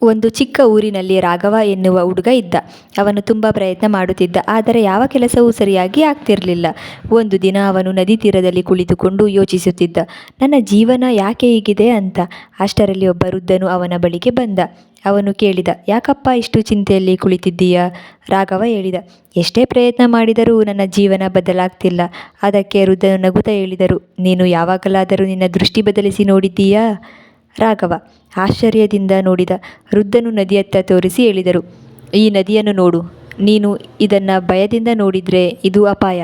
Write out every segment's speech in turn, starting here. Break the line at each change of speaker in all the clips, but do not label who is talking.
ಒಂದು ಚಿಕ್ಕ ಊರಿನಲ್ಲಿ ರಾಘವ ಎನ್ನುವ ಹುಡುಗ ಇದ್ದ. ಅವನು ತುಂಬ ಪ್ರಯತ್ನ ಮಾಡುತ್ತಿದ್ದ, ಆದರೆ ಯಾವ ಕೆಲಸವೂ ಸರಿಯಾಗಿ ಆಗ್ತಿರಲಿಲ್ಲ. ಒಂದು ದಿನ ಅವನು ನದಿ ತೀರದಲ್ಲಿ ಕುಳಿತುಕೊಂಡು ಯೋಚಿಸುತ್ತಿದ್ದ, ನನ್ನ ಜೀವನ ಯಾಕೆ ಹೀಗಿದೆ ಅಂತ. ಅಷ್ಟರಲ್ಲಿ ಒಬ್ಬ ವೃದ್ಧನು ಅವನ ಬಳಿಗೆ ಬಂದ. ಅವನು ಕೇಳಿದ, ಯಾಕಪ್ಪ ಇಷ್ಟು ಚಿಂತೆಯಲ್ಲಿ ಕುಳಿತಿದ್ದೀಯಾ? ರಾಘವ ಹೇಳಿದ, ಎಷ್ಟೇ ಪ್ರಯತ್ನ ಮಾಡಿದರೂ ನನ್ನ ಜೀವನ ಬದಲಾಗ್ತಿಲ್ಲ. ಅದಕ್ಕೆ ವೃದ್ಧನು ನಗುತ್ತಾ ಹೇಳಿದರು, ನೀನು ಯಾವಾಗಲಾದರೂ ನಿನ್ನ ದೃಷ್ಟಿ ಬದಲಿಸಿ ನೋಡಿದ್ದೀಯಾ? ರಾಘವ ಆಶ್ಚರ್ಯದಿಂದ ನೋಡಿದ. ವೃದ್ಧನು ನದಿಯತ್ತ ತೋರಿಸಿ ಹೇಳಿದರು, ಈ ನದಿಯನ್ನು ನೋಡು. ನೀನು ಇದನ್ನು ಭಯದಿಂದ ನೋಡಿದರೆ ಇದು ಅಪಾಯ,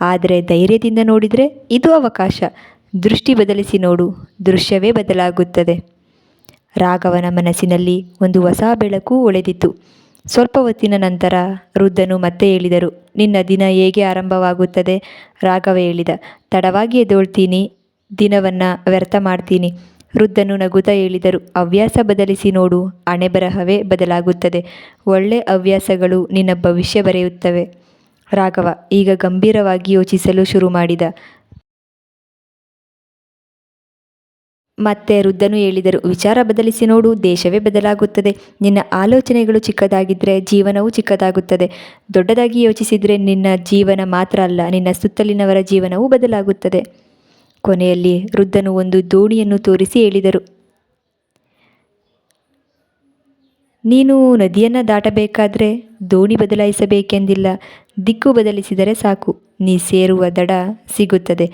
ಆದರೆ ಧೈರ್ಯದಿಂದ ನೋಡಿದರೆ ಇದು ಅವಕಾಶ. ದೃಷ್ಟಿ ಬದಲಿಸಿ ನೋಡು, ದೃಶ್ಯವೇ ಬದಲಾಗುತ್ತದೆ. ರಾಘವನ ಮನಸ್ಸಿನಲ್ಲಿ ಒಂದು ಹೊಸ ಬೆಳಕು ಹೊಳೆದಿತ್ತು. ಸ್ವಲ್ಪ ಹೊತ್ತಿನ ನಂತರ ವೃದ್ಧನು ಮತ್ತೆ ಹೇಳಿದರು, ನಿನ್ನ ದಿನ ಹೇಗೆ ಆರಂಭವಾಗುತ್ತದೆ? ರಾಘವ ಹೇಳಿದ, ತಡವಾಗಿ ಎದ್ದೇಳ್ತೀನಿ, ದಿನವನ್ನು ವ್ಯರ್ಥ ಮಾಡ್ತೀನಿ. ವೃದ್ಧನು ನಗುತ್ತಾ ಹೇಳಿದರು, ಹವ್ಯಾಸ ಬದಲಿಸಿ ನೋಡು, ಹಣೆಬರಹವೇ ಬದಲಾಗುತ್ತದೆ. ಒಳ್ಳೆ ಹವ್ಯಾಸಗಳು ನಿನ್ನ ಭವಿಷ್ಯ ಬರೆಯುತ್ತವೆ. ರಾಘವ ಈಗ ಗಂಭೀರವಾಗಿ ಯೋಚಿಸಲು ಶುರು ಮಾಡಿದ. ಮತ್ತೆ ವೃದ್ಧನು ಹೇಳಿದರು, ವಿಚಾರ ಬದಲಿಸಿ ನೋಡು, ದೇಶವೇ ಬದಲಾಗುತ್ತದೆ. ನಿನ್ನ ಆಲೋಚನೆಗಳು ಚಿಕ್ಕದಾಗಿದ್ದರೆ ಜೀವನವೂ ಚಿಕ್ಕದಾಗುತ್ತದೆ. ದೊಡ್ಡದಾಗಿ ಯೋಚಿಸಿದರೆ ನಿನ್ನ ಜೀವನ ಮಾತ್ರ ಅಲ್ಲ, ನಿನ್ನ ಸುತ್ತಲಿನವರ ಜೀವನವೂ ಬದಲಾಗುತ್ತದೆ. ಕೊನೆಯಲ್ಲಿ ವೃದ್ಧನು ಒಂದು ದೋಣಿಯನ್ನು ತೋರಿಸಿ ಹೇಳಿದರು, ನೀನು ನದಿಯನ್ನು ದಾಟಬೇಕಾದ್ರೆ ದೋಣಿ ಬದಲಾಯಿಸಬೇಕೆಂದಿಲ್ಲ, ದಿಕ್ಕು ಬದಲಿಸಿದರೆ ಸಾಕು, ನೀ ಸೇರುವ ದಡ ಸಿಗುತ್ತದೆ.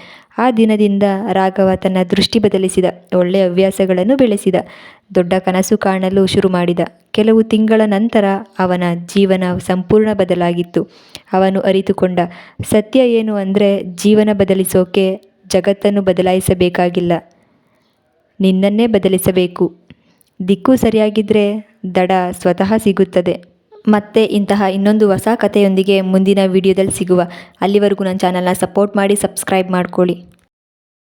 ಆ ದಿನದಿಂದ ರಾಘವ ತನ್ನ ದೃಷ್ಟಿ ಬದಲಿಸಿದ, ಒಳ್ಳೆಯ ಹವ್ಯಾಸಗಳನ್ನು ಬೆಳೆಸಿದ, ದೊಡ್ಡ ಕನಸು ಕಾಣಲು ಶುರು ಮಾಡಿದ. ಕೆಲವು ತಿಂಗಳ ನಂತರ ಅವನ ಜೀವನ ಸಂಪೂರ್ಣ ಬದಲಾಗಿತ್ತು. ಅವನು ಅರಿತುಕೊಂಡ ಸತ್ಯ ಏನು ಅಂದರೆ, ಜೀವನ ಬದಲಿಸೋಕೆ ಜಗತ್ತನ್ನು ಬದಲಾಯಿಸಬೇಕಾಗಿಲ್ಲ, ನಿನ್ನನ್ನೇ ಬದಲಿಸಬೇಕು. ದಿಕ್ಕು ಸರಿಯಾಗಿದ್ದರೆ ದಡ ಸ್ವತಃ ಸಿಗುತ್ತದೆ. ಮತ್ತೆ ಇಂತಹ ಇನ್ನೊಂದು ಹೊಸ ಕಥೆಯೊಂದಿಗೆ ಮುಂದಿನ ವಿಡಿಯೋದಲ್ಲಿ ಸಿಗುವ. ಅಲ್ಲಿವರೆಗೂ ನನ್ನ ಚಾನಲ್ನ ಸಪೋರ್ಟ್ ಮಾಡಿ, ಸಬ್ಸ್ಕ್ರೈಬ್ ಮಾಡ್ಕೊಳ್ಳಿ.